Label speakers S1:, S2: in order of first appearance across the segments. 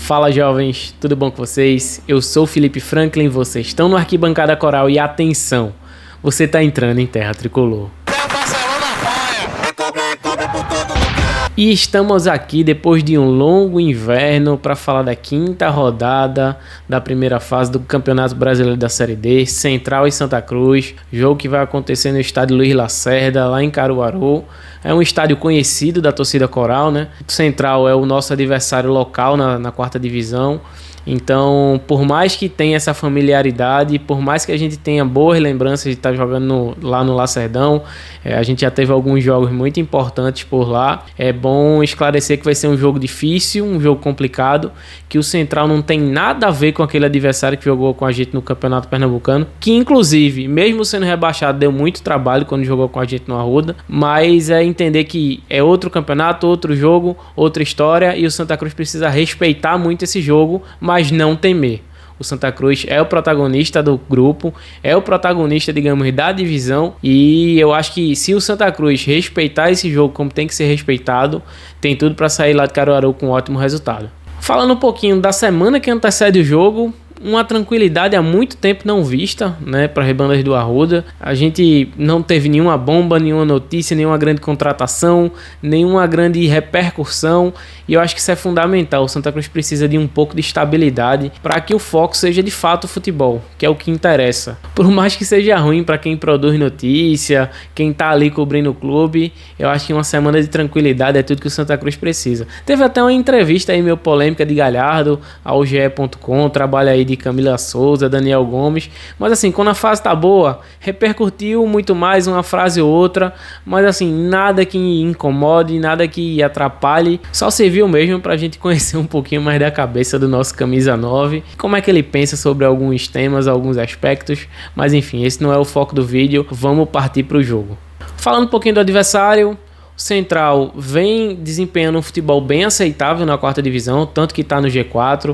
S1: Fala jovens, tudo bom com vocês? Eu sou o Felipe Franklin, vocês estão no Arquibancada Coral e atenção, você está entrando em terra tricolor. E estamos aqui depois de um longo inverno para falar da quinta rodada da primeira fase do Campeonato Brasileiro da Série D, Central e Santa Cruz, jogo que vai acontecer no estádio Luiz Lacerda, lá em Caruaru. É um estádio conhecido da torcida coral, né? O Central é o nosso adversário local na quarta divisão. Então, por mais que tenha essa familiaridade, por mais que a gente tenha boas lembranças de estar jogando lá no Lacerdão, a gente já teve alguns jogos muito importantes por lá. É bom esclarecer que vai ser um jogo difícil, um jogo complicado, que o Central não tem nada a ver com aquele adversário que jogou com a gente no Campeonato Pernambucano, que inclusive, mesmo sendo rebaixado, deu muito trabalho quando jogou com a gente no Arruda, mas é entender que é outro campeonato, outro jogo, outra história, e o Santa Cruz precisa respeitar muito esse jogo, mas não temer. O Santa Cruz é o protagonista do grupo, é o protagonista, digamos, da divisão, e eu acho que se o Santa Cruz respeitar esse jogo como tem que ser respeitado, tem tudo para sair lá de Caruaru com um ótimo resultado. Falando um pouquinho da semana que antecede o jogo, uma tranquilidade há muito tempo não vista, né, para Rebandas do Arruda. A gente não teve nenhuma bomba, nenhuma notícia, nenhuma grande contratação, nenhuma grande repercussão, e eu acho que isso é fundamental. O Santa Cruz precisa de um pouco de estabilidade para que o foco seja de fato o futebol, que é o que interessa. Por mais que seja ruim para quem produz notícia, quem tá ali cobrindo o clube, eu acho que uma semana de tranquilidade é tudo que o Santa Cruz precisa. Teve até uma entrevista aí meio polêmica de Galhardo ao GE.com, trabalha aí de Camila Souza, Daniel Gomes, mas assim, quando a fase tá boa, repercutiu muito mais uma frase ou outra, mas assim, nada que incomode, nada que atrapalhe, só serviu mesmo pra gente conhecer um pouquinho mais da cabeça do nosso Camisa 9, como é que ele pensa sobre alguns temas, alguns aspectos, mas enfim, esse não é o foco do vídeo, vamos partir pro jogo. Falando um pouquinho do adversário, o Central vem desempenhando um futebol bem aceitável na quarta divisão, tanto que está no G4.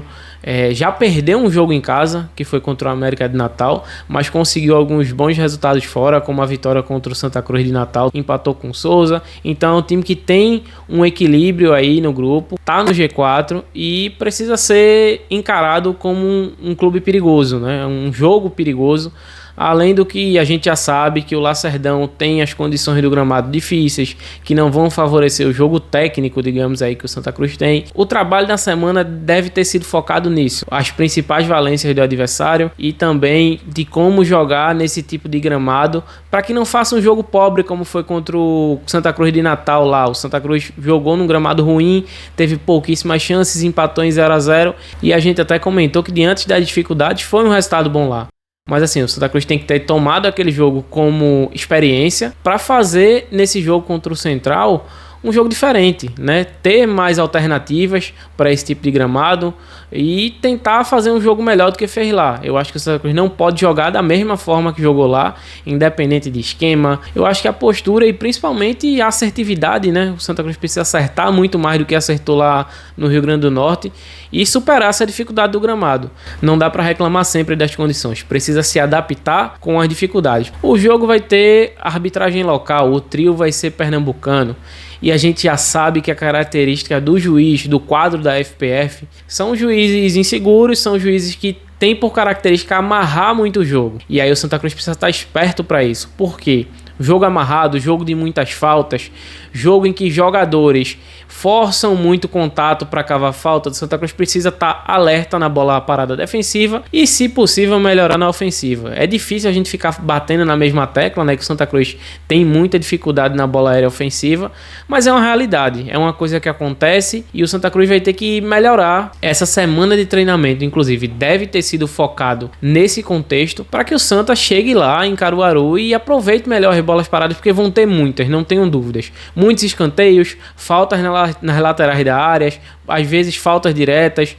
S1: Já perdeu um jogo em casa, que foi contra o América de Natal, mas conseguiu alguns bons resultados fora, como a vitória contra o Santa Cruz de Natal, empatou com o Souza. Então é um time que tem um equilíbrio aí no grupo, está no G4 e precisa ser encarado como um clube perigoso, né? Um jogo perigoso. Além do que a gente já sabe que o Lacerdão tem as condições do gramado difíceis, que não vão favorecer o jogo técnico, digamos aí, que o Santa Cruz tem. O trabalho da semana deve ter sido focado nisso, as principais valências do adversário e também de como jogar nesse tipo de gramado, para que não faça um jogo pobre como foi contra o Santa Cruz de Natal lá. O Santa Cruz jogou num gramado ruim, teve pouquíssimas chances, empatou em 0-0 e a gente até comentou que diante das dificuldades foi um resultado bom lá. Mas assim, o Santa Cruz tem que ter tomado aquele jogo como experiência para fazer nesse jogo contra o Central um jogo diferente, né? Ter mais alternativas para esse tipo de gramado e tentar fazer um jogo melhor do que fez lá. Eu acho que o Santa Cruz não pode jogar da mesma forma que jogou lá, independente de esquema. Eu acho que a postura e principalmente a assertividade, né? O Santa Cruz precisa acertar muito mais do que acertou lá no Rio Grande do Norte e superar essa dificuldade do gramado. Não dá para reclamar sempre das condições, precisa se adaptar com as dificuldades. O jogo vai ter arbitragem local, o trio vai ser pernambucano. E a gente já sabe que a característica do juiz, do quadro da FPF, são juízes inseguros, são juízes que têm por característica amarrar muito o jogo. E aí o Santa Cruz precisa estar esperto para isso. Por quê? Jogo amarrado, jogo de muitas faltas, jogo em que jogadores forçam muito contato para cavar falta, o Santa Cruz precisa estar alerta na bola parada defensiva e, se possível, melhorar na ofensiva. É difícil a gente ficar batendo na mesma tecla, né, que o Santa Cruz tem muita dificuldade na bola aérea ofensiva, mas é uma realidade, é uma coisa que acontece e o Santa Cruz vai ter que melhorar. Essa semana de treinamento, inclusive, deve ter sido focado nesse contexto para que o Santa chegue lá em Caruaru e aproveite melhor as bolas paradas, porque vão ter muitas, não tenham dúvidas. Muitos escanteios, faltas nas laterais da área, às vezes faltas diretas.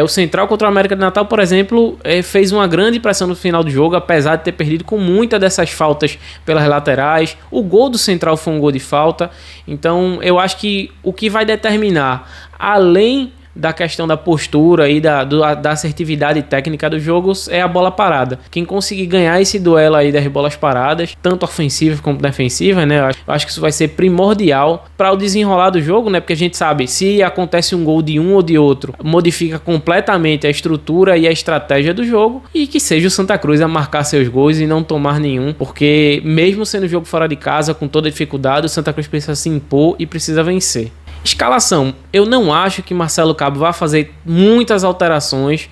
S1: O Central contra o América de Natal, por exemplo, fez uma grande pressão no final do jogo, apesar de ter perdido com muitas dessas faltas pelas laterais. O gol do Central foi um gol de falta. Então eu acho que o que vai determinar, além da questão da postura e da assertividade técnica do jogo é a bola parada. Quem conseguir ganhar esse duelo aí das bolas paradas, tanto ofensivas como defensivas, né? Eu acho que isso vai ser primordial para o desenrolar do jogo, né? Porque a gente sabe, se acontece um gol de um ou de outro, modifica completamente a estrutura e a estratégia do jogo, e que seja o Santa Cruz a marcar seus gols e não tomar nenhum, porque mesmo sendo jogo fora de casa, com toda a dificuldade, o Santa Cruz precisa se impor e precisa vencer. Escalação, eu não acho que Marcelo Cabo vai fazer muitas alterações,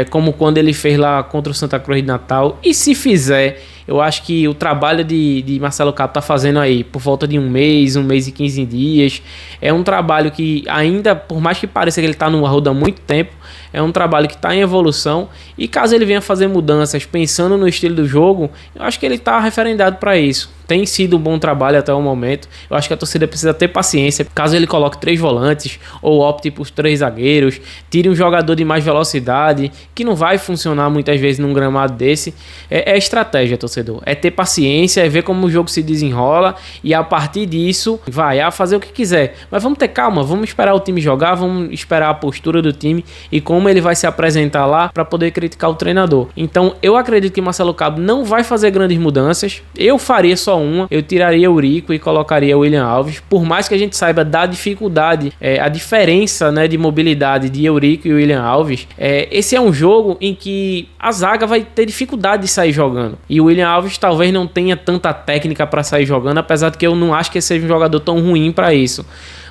S1: como quando ele fez lá contra o Santa Cruz de Natal, e se fizer, eu acho que o trabalho de Marcelo Cabo tá fazendo aí por volta de um mês e 15 dias, é um trabalho que ainda, por mais que pareça que ele tá no Arruda há muito tempo, é um trabalho que está em evolução, e caso ele venha fazer mudanças pensando no estilo do jogo, eu acho que ele está referendado para isso. Tem sido um bom trabalho até o momento. Eu acho que a torcida precisa ter paciência. Caso ele coloque 3 volantes ou opte por 3 zagueiros, tire um jogador de mais velocidade, que não vai funcionar muitas vezes num gramado desse. É estratégia, torcedor. É ter paciência, é ver como o jogo se desenrola e a partir disso vai a fazer o que quiser. Mas vamos ter calma, vamos esperar o time jogar, vamos esperar a postura do time e como ele vai se apresentar lá para poder criticar o treinador. Então eu acredito que Marcelo Cabo não vai fazer grandes mudanças. Eu faria só uma, eu tiraria o Eurico e colocaria o William Alves, por mais que a gente saiba da dificuldade, a diferença, né, de mobilidade de Eurico e William Alves. Esse é um jogo em que a zaga vai ter dificuldade de sair jogando, e o William Alves talvez não tenha tanta técnica para sair jogando, apesar de que eu não acho que ele seja um jogador tão ruim para isso.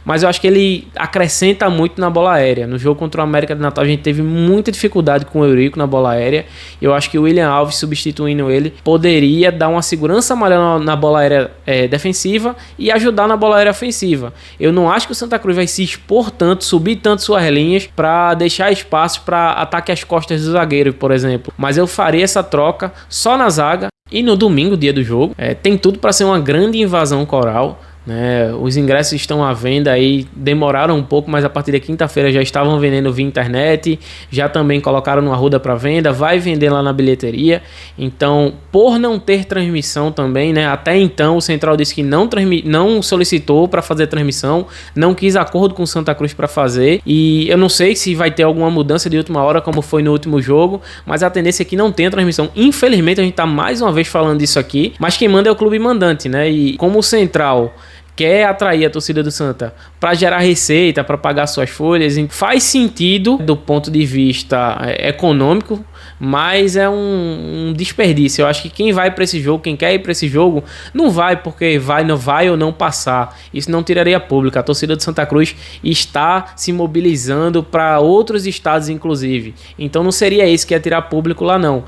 S1: Mas eu acho que ele acrescenta muito na bola aérea. No jogo contra o América de Natal a gente teve muita dificuldade com o Eurico na bola aérea. Eu acho que o William Alves, substituindo ele, poderia dar uma segurança maior na bola aérea defensiva e ajudar na bola aérea ofensiva. Eu não acho que o Santa Cruz vai se expor tanto, subir tanto suas linhas para deixar espaço para ataque às costas do zagueiro, por exemplo. Mas eu faria essa troca só na zaga. E no domingo, dia do jogo, tem tudo para ser uma grande invasão coral. Os ingressos estão à venda aí, demoraram um pouco, mas a partir da quinta-feira já estavam vendendo via internet, já também colocaram no Arruda para venda, vai vender lá na bilheteria. Então, por não ter transmissão também, até então o Central disse que não solicitou para fazer transmissão, não quis acordo com o Santa Cruz para fazer, e eu não sei se vai ter alguma mudança de última hora como foi no último jogo, mas a tendência é que não tenha transmissão. Infelizmente a gente está mais uma vez falando disso aqui, mas quem manda é o clube mandante, e como o Central quer atrair a torcida do Santa para gerar receita, para pagar suas folhas, faz sentido do ponto de vista econômico, mas é um desperdício. Eu acho que quem vai para esse jogo, quem quer ir para esse jogo, não vai porque não vai ou não passar. Isso não tiraria público. A torcida do Santa Cruz está se mobilizando para outros estados, inclusive. Então não seria isso que ia tirar público lá, não.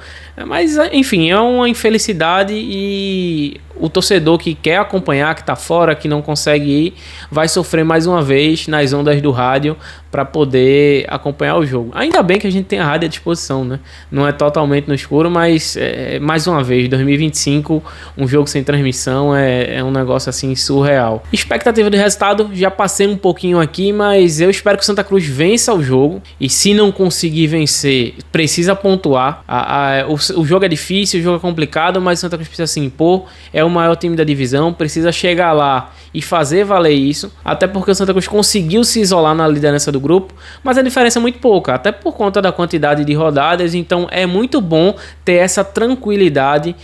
S1: Mas, enfim, é uma infelicidade, e o torcedor que quer acompanhar, que está fora, que não consegue ir, vai sofrer mais uma vez nas ondas do rádio para poder acompanhar o jogo. Ainda bem que a gente tem a rádio à disposição, Não é totalmente no escuro, mas mais uma vez, 2025, um jogo sem transmissão é um negócio assim surreal. Expectativa de resultado, já passei um pouquinho aqui, mas eu espero que o Santa Cruz vença o jogo, e se não conseguir vencer, precisa pontuar. O jogo é difícil, o jogo é complicado, mas o Santa Cruz precisa se impor, é o maior time da divisão, precisa chegar lá e fazer valer isso, até porque o Santa Cruz conseguiu se isolar na liderança do grupo, mas a diferença é muito pouca, até por conta da quantidade de rodadas. Então é muito bom ter essa tranquilidade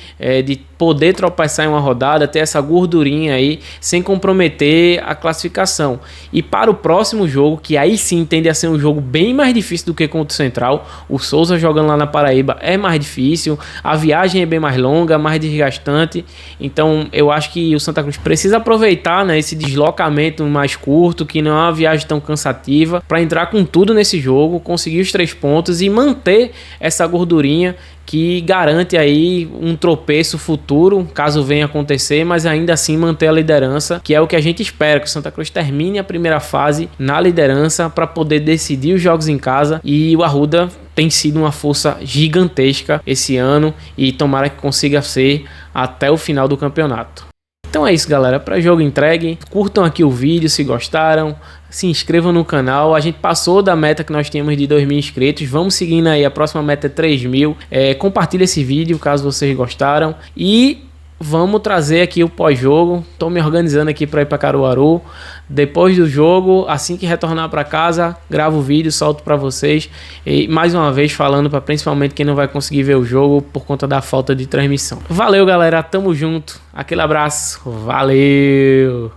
S1: de poder tropeçar em uma rodada, ter essa gordurinha aí, sem comprometer a classificação. E para o próximo jogo, que aí sim tende a ser um jogo bem mais difícil do que contra o Central, o Souza jogando lá na Paraíba é mais difícil, a viagem é bem mais longa, mais desgastante. Então eu acho que o Santa Cruz precisa aproveitar esse deslocamento mais curto, que não é uma viagem tão cansativa, para entrar com tudo nesse jogo, conseguir os 3 pontos e manter essa gordurinha que garante aí um tropeço futuro, caso venha acontecer, mas ainda assim manter a liderança, que é o que a gente espera, que o Santa Cruz termine a primeira fase na liderança para poder decidir os jogos em casa. E o Arruda tem sido uma força gigantesca esse ano, e tomara que consiga ser até o final do campeonato. Então é isso, galera, para jogo entregue. Curtam aqui o vídeo se gostaram, se inscrevam no canal. A gente passou da meta que nós tínhamos de 2.000 inscritos, vamos seguindo aí, a próxima meta é 3.000. Compartilha esse vídeo caso vocês gostaram, e vamos trazer aqui o pós-jogo. Tô me organizando aqui para ir para Caruaru. Depois do jogo, assim que retornar para casa, gravo o vídeo, solto para vocês. E mais uma vez falando para principalmente quem não vai conseguir ver o jogo por conta da falta de transmissão. Valeu, galera. Tamo junto. Aquele abraço. Valeu.